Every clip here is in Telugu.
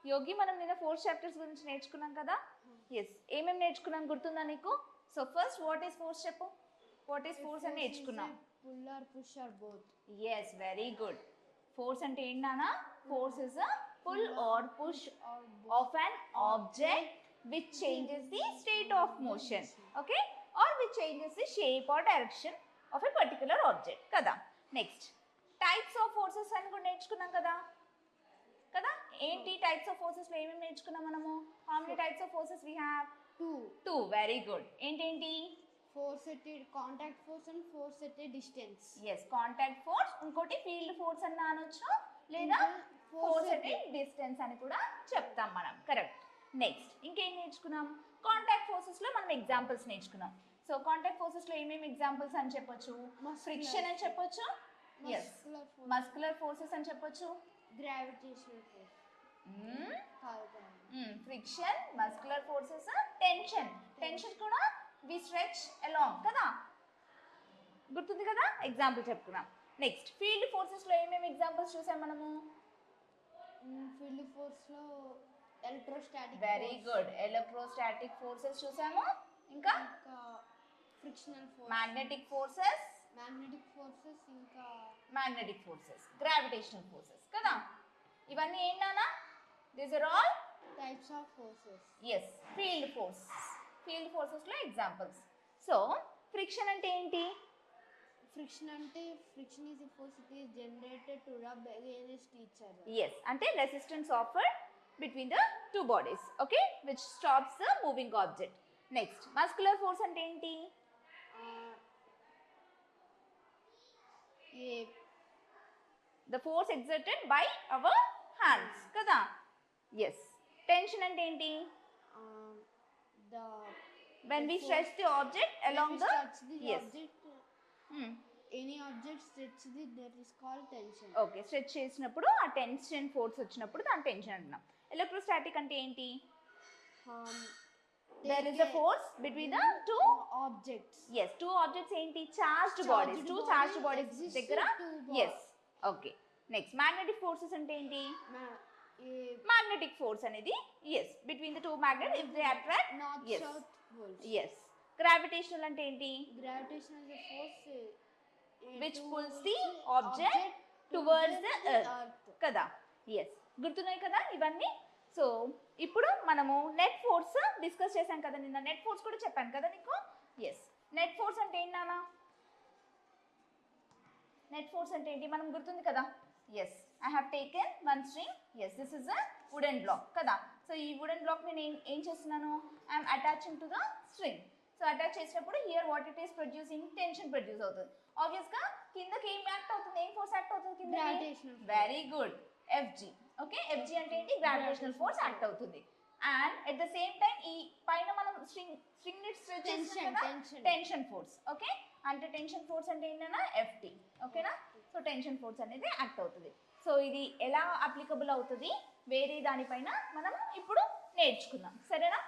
యోగి మనం నిన్న 4 చాప్టర్స్ గురించి నేర్చుకున్నాం కదా. ఎస్, ఏమేమి నేర్చుకున్నాం గుర్తుందా నీకు? So first what is force చెప్పు. వాట్ ఈస్ ఫోర్స్ అని నేర్చుకున్నాం. Pull or push or both. Yes, very good. Force అంటే ఏంటన్నా? Force is a pull or push of an object which changes the state of motion, okay, or which changes the shape or direction of a particular object కదా. నెక్స్ట్ టైప్స్ ఆఫ్ ఫోర్సెస్ అని కూడా నేర్చుకున్నాం కదా. కదా, ఏంటి టైప్స్ ఆఫ్ ఫోర్సెస్ లో ఏమేమి నేర్చుకున్నాం మనము? How many types of forces we have? Two. Very good. ఏంటేంటి? Force at contact force and force at distance. Yes, contact force, ఇంకోటి ఫీల్డ్ ఫోర్స్ అని అనొచ్చు, లేదా ఫోర్స్ ఎట్ డిస్టెన్స్ అని కూడా చెప్తాం మనం. కరెక్ట్. నెక్స్ట్ ఇంకేం నేర్చుకున్నాం? కాంటాక్ట్ ఫోర్సెస్ లో మనం ఎగ్జాంపుల్స్ నేర్చుకున్నాం. సో కాంటాక్ట్ ఫోర్సెస్ లో ఏమేమి ఎగ్జాంపుల్స్ అని చెప్పొచ్చు? ఫ్రిక్షన్ అని చెప్పొచ్చు. ఎస్, మస్కులర్ ఫోర్సెస్ అని చెప్పొచ్చు. Gravitational force. Friction, muscular forces, tension. Tension కూడా వి స్ట్రెచ్ అలాంగ్ కదా, గుర్తుంది కదా, ఎగ్జాంపుల్ చెప్పుకున్నాం. నెక్స్ట్ ఫీల్డ్ ఫోర్సెస్ లో ఏమేమి ఎగ్జాంపుల్స్ చూసాం మనము? ఫీల్డ్ ఫోర్స్ లో electrostatic. Very good. Electrostatic forces చూసాము. ఇంకా ఫ్రిక్షనల్ ఫోర్స్, మ్యాగ్నెటిక్ ఫోర్సెస్, ఇంకా మ్యాగ్నెటిక్ ఫోర్సెస్, గ్రావిటేషనల్ ఫోర్సెస్ కదా. ఇవన్నీ ఏంటన్నా? These are all types of forces. Yes, field force. Field forces లో ఎగ్జాంపుల్స్. సో ఫ్రిక్షన్ అంటే ఏంటి? Friction is a force it is generated to rub against each other. Yes, అంటే resistance offered between the two bodies, okay, which stops the moving object. Next, muscular force అంటే ఏంటి? The force exerted by our hands కదా. Yes. Tension అంటే ఏంటి? When we stretch the object along the yes object, any object stretch that is called tension. Okay, stretch చేసినప్పుడు ఆ టెన్షన్ ఫోర్స్ వచ్చినప్పుడు దాని టెన్షన్ అంటున్నాం. ఎలక్ట్రోస్టాటిక్ అంటే ఏంటి? there is a force between the two objects. yes, two objects ఏంటి? charged bodies. two charged bodies దగ్గర. yes, okay. next, magnetic forces అంటే ఏంటి? magnetic force అనేది yes, between the two magnets if they attract. North yes, south poles. yes. gravitational అంటే ఏంటి? Gravitational is a force which pulls the object towards the earth కదా. yes, గుర్తున్నాయి కదా ఇవన్నీ. సో ఇప్పుడు మనము నెట్ ఫోర్స్ డిస్కస్ చేశాం కదా నిన్న. నెట్ ఫోర్స్ కూడా చెప్పాను కదా నీకు. ఎస్, నెట్ ఫోర్స్ అంటే ఏంటి నాన్న? నెట్ ఫోర్స్ అంటే ఏంటి మనం గుర్తుంది కదా. Yes, I have taken one string. Yes, this is a wooden block కదా. సో ఈ వుడెన్ బ్లాక్ నేను ఏం చేస్తున్నాను? I'm attaching to the string. So attach చేసినప్పుడు here what it is producing? Tension produce అవుతుంది. ఆబ్వియస్ గా కిందకి ఏం యాక్ట్ అవుతుంది? ఏం ఫోర్స్ యాక్ట్ అవుతుంది కింద? Very good, FG. Okay, FG అంటే ఏంటి? గ్రావిటేషనల్ ఫోర్స్ యాక్ట్ అవుతుంది. And at the same time ఈ పైన మనం స్ట్రింగ్ ని స్ట్రెచ్ చేస్తాం కదా, టెన్షన్ ఫోర్స్. ఓకే, అంటే టెన్షన్ ఫోర్స్ అంటే ఏంటన్నా? FT. ఓకేనా. సో టెన్షన్ ఫోర్స్ అనేది యాక్ట్ అవుతుంది. సో ఇది ఎలా అప్లికబుల్ అవుతుంది వేరే దానిపైన మనం ఇప్పుడు నేర్చుకుందాం, సరేనా?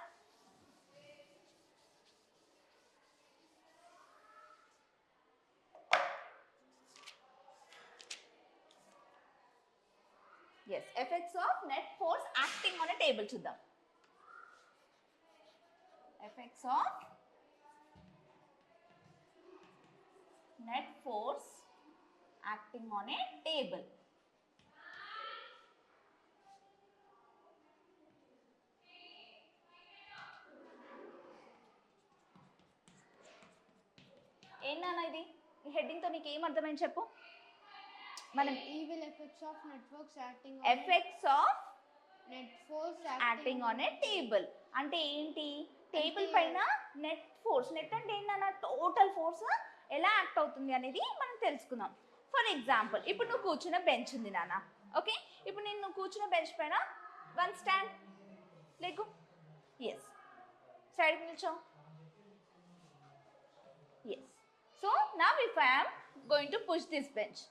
yes, effects of net force acting on a table చూద్దాం. effects of net force acting on a table. ఏంటన్నా ఇది? ఈ హెడ్డింగ్ తో నీకు ఏం అర్థమైంది చెప్పు. మనం evil effects of networks acting on effects of net force acting on a table అంటే ఏంటి? టేబుల్ పైన నెట్ ఫోర్స్. నెట్ అంటే ఏంటన్నా? టోటల్ ఫోర్స్ ఎలా యాక్ట్ అవుతుంది అనేది మనం తెలుసుకుందాం. ఫర్ ఎగ్జాంపుల్, ఇప్పుడు నువ్వు కూర్చున్న బెంచ్ ఉంది నాన్న. ఓకే, ఇప్పుడు నేను నువ్వు కూర్చున్న బెంచ్ పైన వన్ స్టాండ్ లేకు. ఎస్, సైడ్కి నిల్చో. Yes, so now if I am going to push this bench.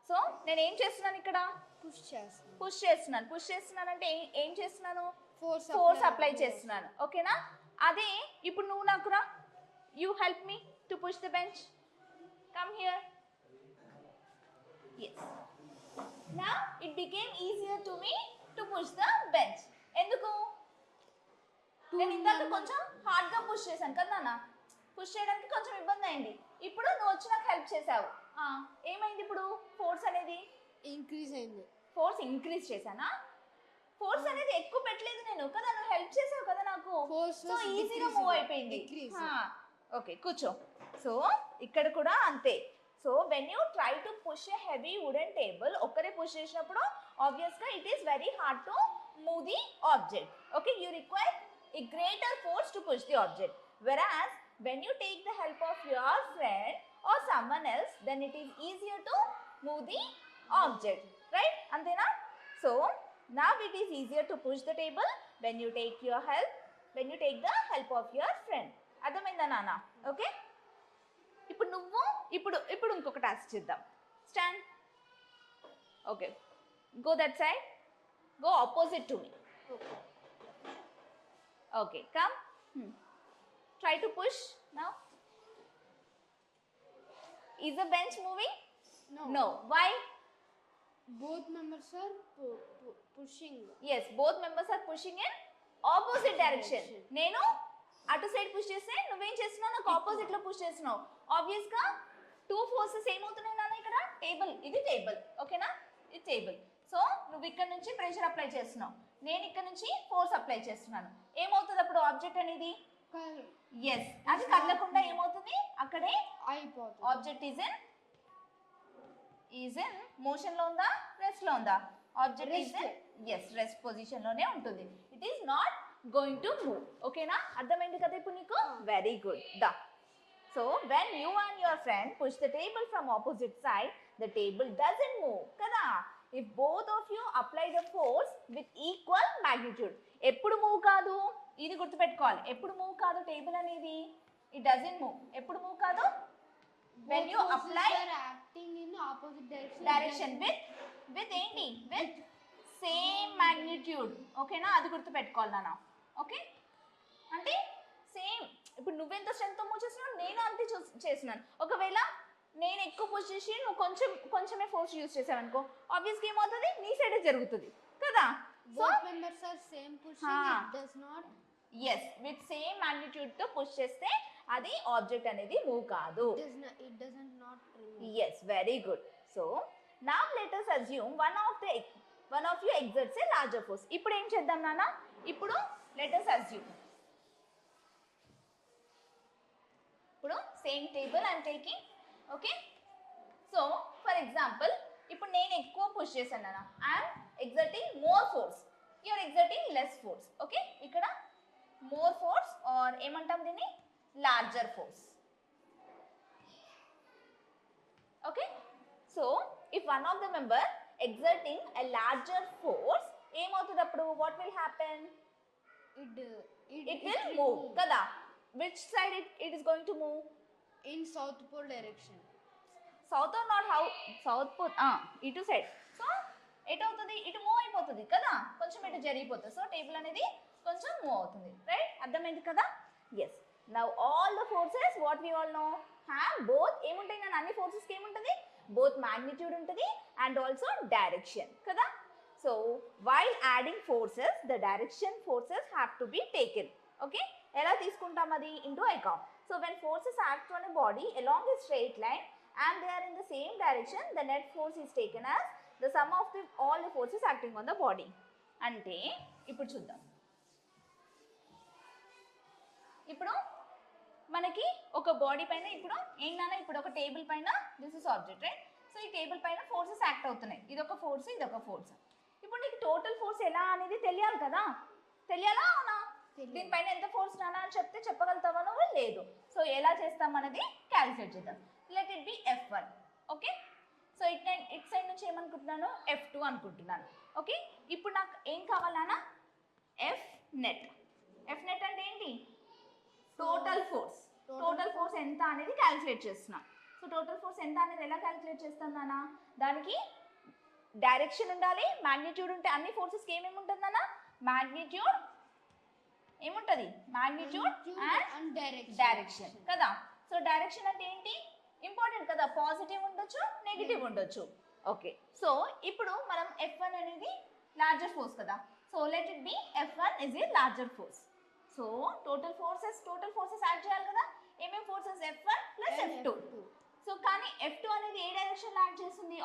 So నేను ఏం చేస్తున్నాను ఇక్కడ? పుష్ చేస్తున్నాను. పుష్ చేస్తున్నాను అంటే ఏం చేస్తున్నాను? ఫోర్స్ అప్లై చేస్తున్నాను. ఓకేనా. అదే ఇప్పుడు నువ్వు నాకు రా, you help me to push the bench. Come here. yes, now it became easier to me to push the bench. ఎందుకు? నేను ఇందాక కొంచెం హార్డ్గా పుష్ చేశాను కదా నాన్న, పుష్ చేయడానికి కొంచెం ఇబ్బంది అయింది. ఇప్పుడు నువ్వు వచ్చి నాకు హెల్ప్ చేసావు. ఏమైంది ఇప్పుడు? ఫోర్స్ అనేది ఇంక్రీజ్ అయింది. ఫోర్స్ ఇంక్రీజ్ చేశానా? ఫోర్స్ అనేది ఎక్కువ పెట్టలేదు నేను కదా, నువ్వు హెల్ప్ చేసావు కదా నాకు, సో ఈజీగా మూవ్ అయిపోయింది. ఓకే కూర్చో. సో ఇక్కడ కూడా అంతే. So when you try to push a heavy wooden table, ఒక్కరే పుష్ చేసినప్పుడు ఆబ్వియస్గా it is very hard to move the object. Okay, you require a greater force to push the object, whereas when you take the help of your friend or someone else, then it is easier to move the object, right? Antena? So now it is easier to push the table when you take the help of your friend. అర్థమైందా నాన్న? ఓకే, ఇప్పుడు నువ్వు ఇప్పుడు ఇంకొక టాస్క్ చేద్దాం. Stand. Okay, go that side, go opposite to me. Okay, come. Try to push now. Is the bench moving? No. Why? Both members are pushing. Yes, both members are pushing in opposite direction. నేను అటు సైడ్ పుష్ చేస్తే నువ్వేం చేస్తున్నావు? నాకు ఆపోజిట్ లో పుష్ చేస్తున్నావు. ఆబ్వియస్ గా టూ ఫోర్సెస్ ఏమవుతున్నాయి నాన్న ఇక్కడ? టేబుల్, ఇది టేబుల్, ఓకేనా? ఇది టేబుల్. సో నువ్వు ఇక్కడ నుంచి ప్రెషర్ అప్లై చేస్తున్నావు, నేను ఇక్కడ నుంచి ఫోర్స్ అప్లై చేస్తున్నాను. ఏమవుతుంది అప్పుడు ఆబ్జెక్ట్ అనేది? ఎస్, అది కదలకుండా ఏమవుతుంది? అక్కడే అయిపోతుంది. ఆబ్జెక్ట్ ఈజ్ ఇన్ మోషన్ లో ఉందా, రెస్ట్ లో ఉందా? Object is in rest position లోనే ఉంటుంది. It is not going to move. ఓకేనా? అర్థమైంది కదా ఇప్పుడు నీకు? Very good. దా. So when you and your friend push the table from opposite side, the table doesn't move. Kada? If both of you apply the force with equal magnitude, ఎప్పుడు మూవ్ కాదు, ఇది గుర్తుపెట్టుకోవాలి. ఎప్పుడు మూవ్ కాదు టేబుల్ అనేది? It doesn't move. ఎప్పుడు మూవ్ కాదు? when you apply acting in opposite direction with ఏంటి? with same magnitude. ఓకేనా? అది గుర్తుపెట్టుకోవాలి నాన్న. ఓకే, అంటే సేమ్. ఇప్పుడు నువ్వెంత స్ట్రెంగ్త్ మూవ్ చేస్తున్నావు, నేను అంతే చేస్తున్నాను. ఒకవేళ నేను ఎక్కువ పుష్ చేసి నువ్వు కొంచెమే ఫోర్స్ యూజ్ చేసావు అనుకో, ఆబ్వియస్గా ఏమవుతుంది? నీ సైడే జరుగుతుంది కదా. So both members are same pushing, it does not. yes, with same magnitude తో పుష్ చేస్తే అది ఆబ్జెక్ట్ అనేది మూవ్ కాదు. It doesn't not remove. yes, very good. So now let us assume one of you exerts a larger force. ఇప్పుడు ఏం చేద్దాం నాన్న? ఇప్పుడు let us assume. ఇప్పుడు same table I'm taking. Okay, so for example ఇప్పుడు నేను ఎక్కువ పుష్ చేశాను నాన్న, I'm exerting more force, you're exerting less force. Okay, ఇక్కడ మోర్ ఫోర్స్ ఆర్ ఏమంటాం దీన్ని? Larger force. Okay, so if one of the member exerting a larger force, ఏమవుతుంది అప్పుడు? What will happen? It will move kada. Which side it is going to move? In south pole direction. South or not? How? South pole. ఇటు సైడ్. సో ఎటు అవుతుంది? ఇటు మూవ్ అయిపోతుంది కదా, కొంచెం ఇటు జరిగిపోతుంది. సో టేబుల్ అనేది కొంచెం మూవ్ అవుతుంది. రైట్? అర్థమైంది కదా? Yes. Now all the forces what we all know have both ఏముంటాయి నన్ను? అన్ని ఫోర్సెస్కి ఏముంటుంది? బోత్ మ్యాగ్నిట్యూడ్ ఉంటుంది అండ్ ఆల్సో డైరెక్షన్ కదా. So while adding forces the direction forces have to be taken. Okay, ఎలా తీసుకుంటాం అది? Into account. So when forces act on a body along a straight line and they are in the same direction, the net force is taken as the sum of all the forces acting on the body. అంటే ఇప్పుడు చూద్దాం. ఇప్పుడు మనకి ఒక బాడీ పైన ఇప్పుడు ఏంటన్నా, ఇప్పుడు ఒక టేబుల్ పైన this is object right. So ఈ టేబుల్ పైన ఫోర్సెస్ యాక్ట్ అవుతున్నాయి. ఇదొక ఫోర్స్, ఇదొక ఫోర్స్. ఇప్పుడు నీకు టోటల్ ఫోర్స్ ఎలా అనేది తెలియాలి కదా. తెలియాలా అవునా? దీనిపైన ఎంత ఫోర్స్ నానా అని చెప్తే చెప్పగలుగుతావా నువ్వు? లేదు. సో ఎలా చేస్తాం అనేది క్యాలిక్యులేట్ చేద్దాం. Let it be F1. Okay, so it side నుంచి ఏమనుకుంటున్నాను? F2 అనుకుంటున్నాను. ఓకే, ఇప్పుడు నాకు ఏం కావాలన్నా? F net. F net అంటే ఏంటి? Total force. టోటల్ ఫోర్స్ ఎంత అనేది క్యాలిక్యులేట్ చేస్తున్నా. సో టోటల్ ఫోర్స్ ఎంత అనేది ఎలా క్యాలిక్యులేట్ చేస్తాను నాన్న? దానికి డైరెక్షన్ ఉండాలి, మ్యాగ్నిట్యూడ్ ఉంటే అన్ని ఫోర్సెస్కి ఏమేమి ఉంటుంది నాన్న? మ్యాగ్నిట్యూడ్ ఏముంటుంది? మ్యాగ్నిట్యూడ్ అండ్ డైరెక్షన్ కదా. సో డైరెక్షన్ అంటే ఏంటి? ఇంపార్టెంట్ కదా, పాజిటివ్ ఉండొచ్చు, నెగిటివ్ ఉండొచ్చు. ఓకే, సో ఇప్పుడు మనం F1 అనేది లార్జర్ ఫోర్స్ కదా. So let it be F1 is a larger force. So total forces add చేయాలి కదా. ఏమేం forces? F1 plus F2. So కానీ F2 అనేది ఏ డైరెక్షన్ లో యాడ్ చేస్తుంది?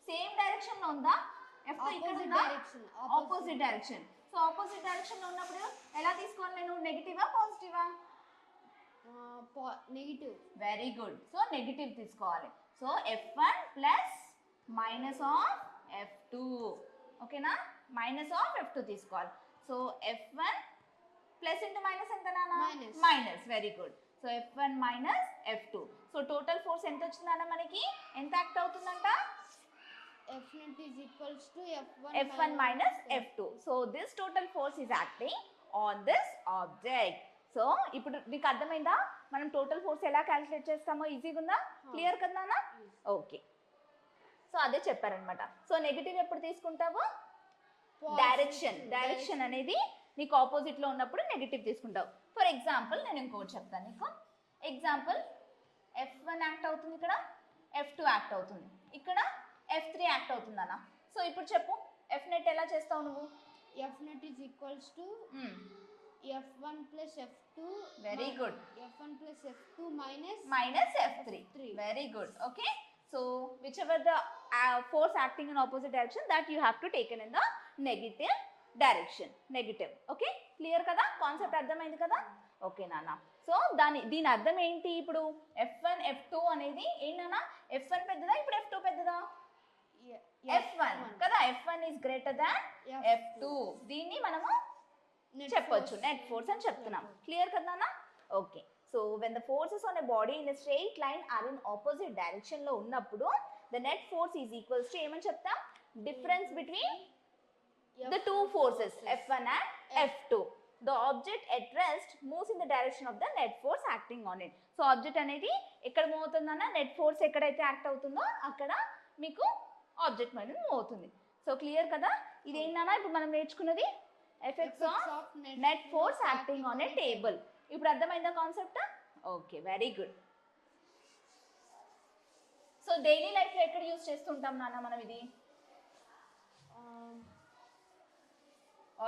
సేమ్ డైరెక్షన్ లో ఉందా? F2 ఇక్కడ ఉందా? Opposite direction. So opposite direction లో ఉన్నప్పుడు ఎలా తీసుకోవాలి నేను? నెగటివా పాజిటివా? Negative. Very good. So negative తీసుకోవాలి. So F1 plus minus of F2. ఓకేనా? మైనస్ ఆఫ్ F2 తీసుకోవాలి. So F1 plus into minus ఎంత నాన్న? Minus. Very good. So F1 minus F2. So total force ఎంత వచ్చిందన్న మనకి? ఎంత యాక్ట్ అవుతుందంట? F0 is equals to F1 minus F2. So this total force is acting on this object. So ఇప్పుడు నీకు అర్థమైందా మనం టోటల్ ఫోర్స్ ఎలా క్యాలిక్యులేట్ చేస్తామో? ఈజీగా ఉందా? క్లియర్ కదా నాన్న? ఓకే. సో అదే చెప్పారనమాట. సో నెగిటివ్ ఎప్పుడు తీసుకుంటావు? డైరెక్షన్ అనేది నీకు ఆపోజిట్ లో ఉన్నప్పుడు నెగిటివ్ తీసుకుంటావు. ఫర్ ఎగ్జాంపుల్ నేను ఇంకోటి చెప్తాను నీకు. ఎగ్జాంపుల్ F1 యాక్ట్ అవుతుంది, ఇక్కడ F2 యాక్ట్ అవుతుంది, ఇక్కడ F3 యాక్ట్ అవుతుంది అన్న. సో ఇప్పుడు చెప్పు F నెట్ ఎలా చేస్తావు నువ్వు? F0 is equals to F1 plus F2. Very good. F1 plus F2 minus F3. Very good. Okay. So whichever the force acting in opposite direction, that you have to taken in the negative direction. Negative. Okay. Clear kada? Concept అర్థమైంది కదా? ఓకే నాన్న. సో దీని అర్థం ఏంటి? ఇప్పుడు F1 F2 అనేది ఏంటన్నా? F1 పెద్దదా, ఇప్పుడు F2 పెద్దదా? F1 కదా. F1 is greater than F2. దీన్ని మనము చెప్పొచ్చు నెట్ ఫోర్స్ అని చెప్తున్నాం. క్లియర్ కదా నాన్న? Okay. So when the forces on a body in a straight line are in opposite direction లో ఉన్నప్పుడు the net force is equals to ఏమని చెప్తాం? Difference between the two forces F1 and F2. The object at rest moves in the direction of the net force acting on it. So object అనేది ఎక్కడ మూవ్ అవుతుందన్న? నెట్ ఫోర్స్ ఎక్కడైతే యాక్ట్ అవుతుందో అక్కడ మీకు ఆబ్జెక్ట్ మీద మూవ్ అవుతుంది. సో క్లియర్ కదా? ఇది ఏంటన్నా ఇప్పుడు మనం నేర్చుకున్నది? Effects of net force acting on a table. ఇప్పుడు అర్థమైందా concept? Okay, very good. So daily life లో ఎక్కడ యూజ్ చేస్తుంటాం నాన్న మనం ఇది?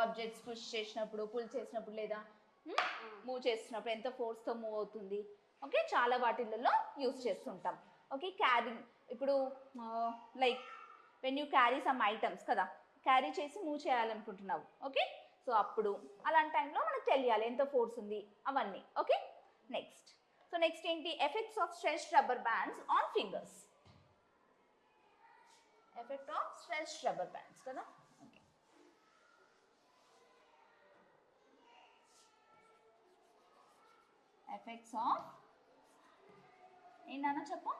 ఆబ్జెక్ట్స్ పుష్ చేసినప్పుడు, పుల్ చేసినప్పుడు, లేదా మూవ్ చేస్తున్నప్పుడు ఎంత ఫోర్స్ తో మూవ్ అవుతుంది. ఓకే, చాలా వాటిల్లో యూజ్ చేస్తుంటాం. ఓకే, క్యారింగ్, ఇప్పుడు like when you carry some items కదా, క్యారీ చేసి మూవ్ చేయాలనుకుంటున్నావు. ఓకే, సో అప్పుడు అలాంటి టైంలో మనకు తెలియాలి ఎంత ఫోర్స్ ఉంది అవన్నీ. Okay, next. సో నెక్స్ట్ ఏంటి? Effects of stretched rubber bands on fingers. Effect of stretched rubber bands కదా. ఓకే, ఎఫెక్ట్స్ ఆఫ్ ఏంటన్నా చెప్పు?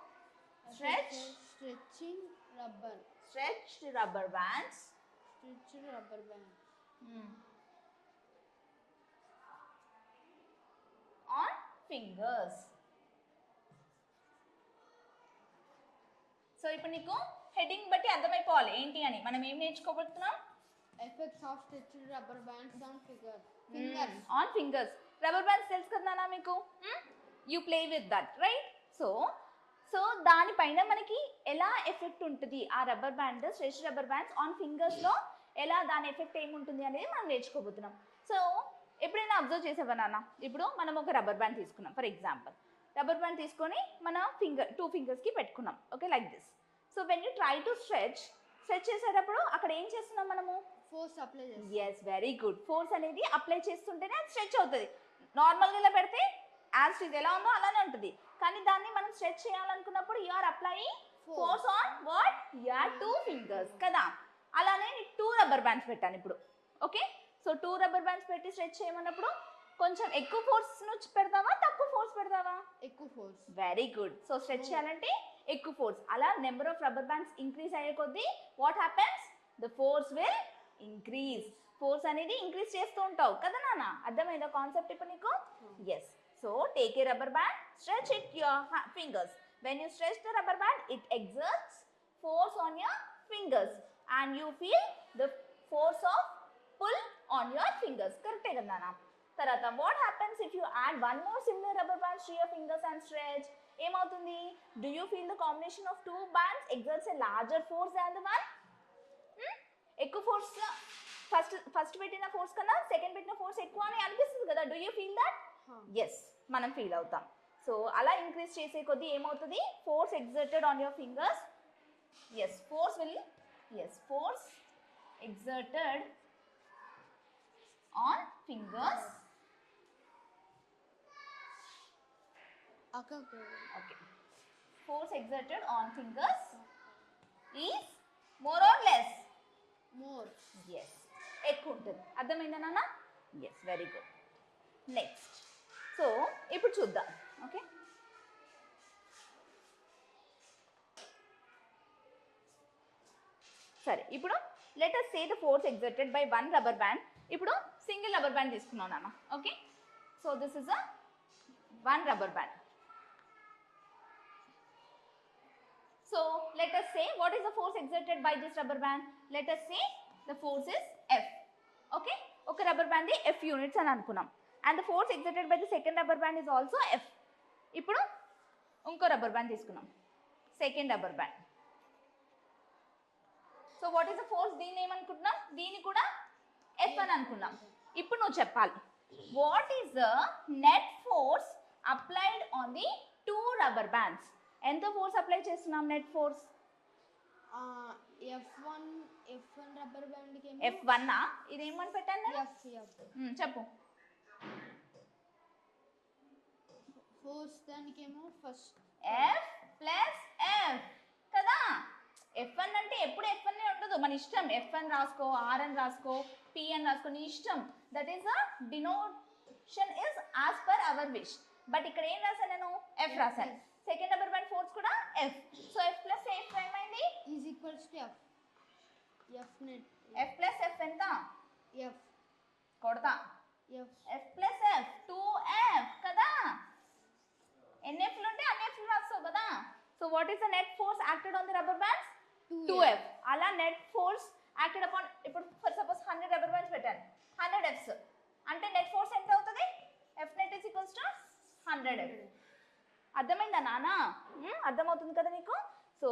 Stretched rubber bands on fingers. So ఇప్పుడు నీకు హెడ్డింగ్ బట్టి అర్థమైపోవాలి ఏంటి అని. మనం ఏం నేర్చుకోబోతున్నాం? Effects of stretched rubber bands on fingers. On fingers. Rubber bands తెలుసు కదా నాన్న మీకు? You play with that, right? So దానిపైన మనకి ఎలా ఎఫెక్ట్ ఉంటుంది ఆ rubber band, stretched rubber bands on fingers లో ఎలా దాని ఎఫెక్ట్ ఏముంటుంది అనేది మనం నేర్చుకోబోతున్నాం. సో ఎప్పుడైనా అబ్జర్వ్ చేసావా నాన్న? ఇప్పుడు మనం ఒక రబ్బర్ బ్యాండ్ తీసుకున్నాం. ఫర్ ఎగ్జాంపుల్ రబ్బర్ బ్యాండ్ తీసుకొని మన టూ ఫింగర్స్కి పెట్టుకున్నాం. Okay, like this. So when you try to stretch చేసేటప్పుడు అక్కడ ఏం చేస్తున్నాం మనము? ఫోర్స్ అప్లై చేస్తాం. Yes, very good. ఫోర్స్ అనేది అప్లై చేస్తుంటేనే అది స్ట్రెచ్ అవుతుంది. నార్మల్గా ఇలా పెడితే యాజ్ ఇది ఎలా ఉందో అలానే ఉంటుంది. కానీ దాన్ని మనం స్ట్రెచ్ చేయాలనుకున్నప్పుడు you are applying force on what? Your two fingers కదా. అలానే 2 రబ్బర్ బ్యాండ్స్ పెట్టాను ఇప్పుడు. ఓకే, సో 2 రబ్బర్ బ్యాండ్స్ పెట్టి స్ట్రెచ్ చేయమన్నప్పుడు కొంచెం ఎక్కువ ఫోర్స్ పెడతావా, తక్కువ ఫోర్స్ పెడతావా? ఎక్కువ force. Very good. So stretch చేయాలంటే ఎక్కువ ఫోర్స్. అలా number of rubber bands increase అయ్యే కొద్దీ what happens? The force will increase. Force అనేది ఇంక్రీజ్ చేస్తూ ఉంటావు కదా నాన్న. అర్థమైందా కాన్సెప్ట్ ఇప్పుడు నీకు? Yes. So take a rubber band, stretch it your fingers. When you stretch the rubber band it exerts force on your fingers and you feel the force of pull on your fingers. Correct కదా నాన్న? తర్వాత what happens if you add one more similar rubber bands to your fingers and stretch? ఏమవుతుంది? Do you feel the combination of two bands exerts a larger force than the one? ఎక్కువ ఫోర్స్ ఫస్ట్ పెట్టిన ఫోర్స్ కన్నా సెకండ్ పెట్టిన ఫోర్స్ ఎక్కువ అని అనిపిస్తుంది కదా. Do you feel that? Yes, మనం ఫీల్ అవుతాం. సో అలా ఇంక్రీజ్ చేసే కొద్దీ ఏమవుతుంది, force exerted on your fingers, force exerted on fingers. Okay. Force exerted on fingers is more or less? More. Yes, ఎక్కువ ఉంటుంది. అర్థమైందా నాన్న? Yes, very good. Next, so ఇప్పుడు చూద్దాం. ఓకే, సరే ఇప్పుడు let us say the force exerted by one rubber band. ఇప్పుడు సింగిల్ రబ్బర్ బ్యాండ్ తీసుకున్నాం నాన్న. Okay, so this is a one rubber band. So let us say what is the force exerted by this rubber band? Let us say the force is F. Okay, oka rubber band F units అని అనుకున్నాం. And the force exerted by the second rubber band is also F. ఇప్పుడు ఇంకో రబ్బర్ బ్యాండ్ తీసుకున్నాం, second rubber band. So what is the force? దీన్ని ఏమనుకుంటున్నాం, దీన్ని కూడా F అని అనుకున్నాం. ఇప్పుడు నువ్వు చెప్పాలి, what is the net force applied on the two rubber bands? ఎంత ఫోర్స్ అప్లై చేస్తున్నాం net force? F1 rubber band కి F1 ఇది ఏమని పెట్టాను? చెప్పు. ఫోర్స్ దానికేమో ఫస్ట్ F ప్లస్ F కదా. F1 అంటే ఎప్పుడు F1 ఉండదు, మన ఇష్టం. F1 రాసుకో, R అని రాసుకో, P అని రాసుకో, నీ ఇష్టం. That is a denotation is as per our wish. But ఇక్కడ ఏం రాశాను నేను? F రాశాను. సెకండ్ రబ్బర్ బ్యాండ్ ఫోర్స్ కూడా F. So F plus F ఏమైంది? Is equals to F. F net. F plus F ఎంత? F. కొడతా. F ప్లస్ F 2F కదా. ఎన్ని F లు ఉంటే అన్ని F లు రాస్తావు కదా. So what is the net force acted on the rubber bands? 2F. అలా నెట్ ఫోర్స్ యాక్టెడ్ అపాన్, ఇప్పుడు ఫర్ సపోజ్ 100 రబ్బర్ బ్యాండ్స్ పెట్టాను, 100 Fs అంటే నెట్ ఫోర్స్ ఎంత అవుతుంది? F net is equals to 100F. అర్థమైందా నాన్న? అర్థమవుతుంది కదా నీకు? సో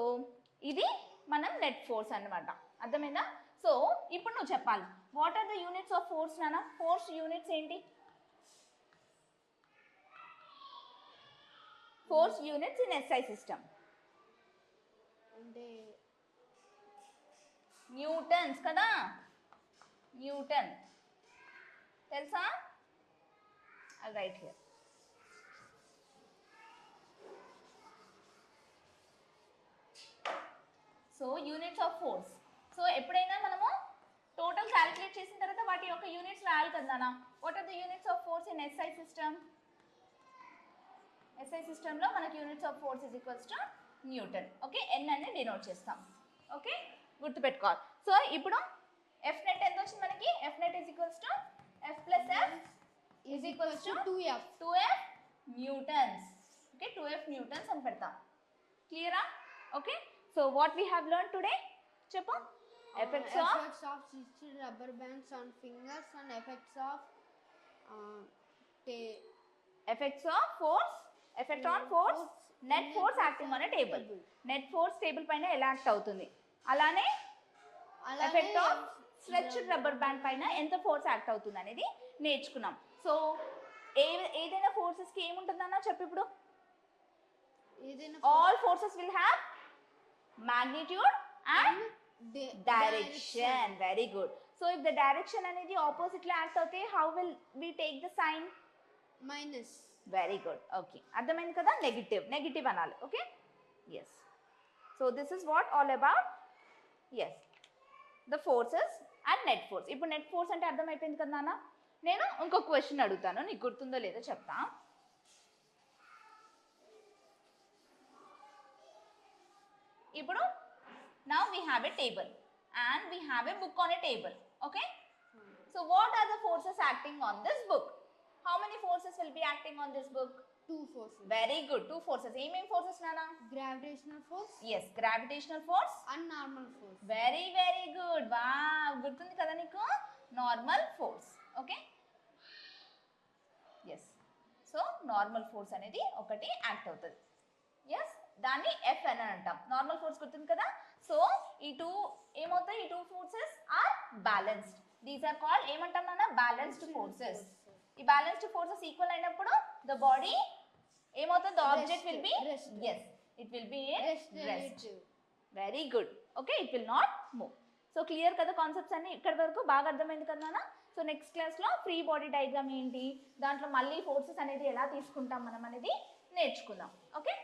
ఇది మనం నెట్ ఫోర్స్ అన్నమాట. అర్థమైందా? సో ఇప్పుడు నువ్వు చెప్పాలి, what are the units of force నాన్న? ఫోర్స్ యూనిట్స్ ఏంటి? Force units in SI system అంటే న్యూటన్స్ కదా. న్యూటన్ తెలుసా? Right here. So units of force. So ఎప్పుడైనా మనము టోటల్ క్యాలిక్యులేట్ చేసిన తర్వాత వాటి యొక్క యూనిట్స్ రాయాలి కదా. What are the units of force in SI system? SI సిస్టంలో మనకి units of force is equals to newton. Okay, N అని డినోట్ చేస్తాం. ఓకే, గుర్తుపెట్టుకోవాలి. సో ఇప్పుడు F నెట్ ఎంత వచ్చింది మనకి? F net is equals to F plus F is equals to 2F newtons. Okay, 2F newtons అని పెడతాం. క్లియరా? Okay, so what we have learn today? చెప్పు. Effects of stretched rubber bands on fingers and effects of force, effect on force, net force acting on a table. Net force table పైన ఎలా యాక్ట్ అవుతుంది, అలానే effect of stretched rubber band పైన ఎంత ఫోర్స్ యాక్ట్ అవుతుంది అనేది నేర్చుకున్నాం. సో ఏదైనా ఫోర్సెస్ కి ఏముంటుందన్నా చెప్పు ఇప్పుడు. All forces will have magnitude and direction. Very good. So if the direction అనేది opposite లో యాక్ట్ అవుతే how will we take the sign? Minus. Very good. Okay, అర్థమైంది కదా. నెగటివ్ అనాలి. Okay, yes. So this is what all about, yes, the forces and net force. ఇప్పుడు నెట్ ఫోర్స్ అంటే అర్థమైపోయింది కదా నాన్న. నేను ఇంకో క్వశ్చన్ అడుగుతాను, నీకు గుర్తుందో లేదో చెప్తా. ఇప్పుడు now we have a table and we have a book on a table. Okay, so what are the forces acting on this book? How many forces will be acting on this book? 2 forces. Very good, 2 forces. Em forces nana? Gravitational force. Yes, gravitational force and normal force. Very good. Wow, గుర్తుంది కదా నీకు. Normal force. Okay, yes. So normal force అనేది ఒకటి యాక్ట్ అవుతుంది. Yes, దాన్ని ఎఫ్ అని అంటాం. నార్మల్ ఫోర్స్ గుర్తుంది కదా. సో ఈ టూ ఏమవుతాయి, ఈ two forces are balanced. These are called ఏమంటాం నాన్న, బ్యాలెన్స్డ్ ఫోర్సెస్. ఈ బ్యాలెన్స్డ్ ఫోర్సెస్ ఈక్వల్ అయినప్పుడు ద బాడీ ఏమవుతుంది, the object will be yes it will be in rest. Very good. Okay, it will not move. So clear కదా కాన్సెప్ట్స్ అన్ని ఇక్కడి వరకు బాగా అర్థమైంది కదా నాన్న. సో నెక్స్ట్ క్లాస్లో ఫ్రీ బాడీ డయాగ్రామ్ ఏంటి, దాంట్లో మళ్ళీ ఫోర్సెస్ అనేది ఎలా తీసుకుంటాం మనం అనేది నేర్చుకుందాం. ఓకే.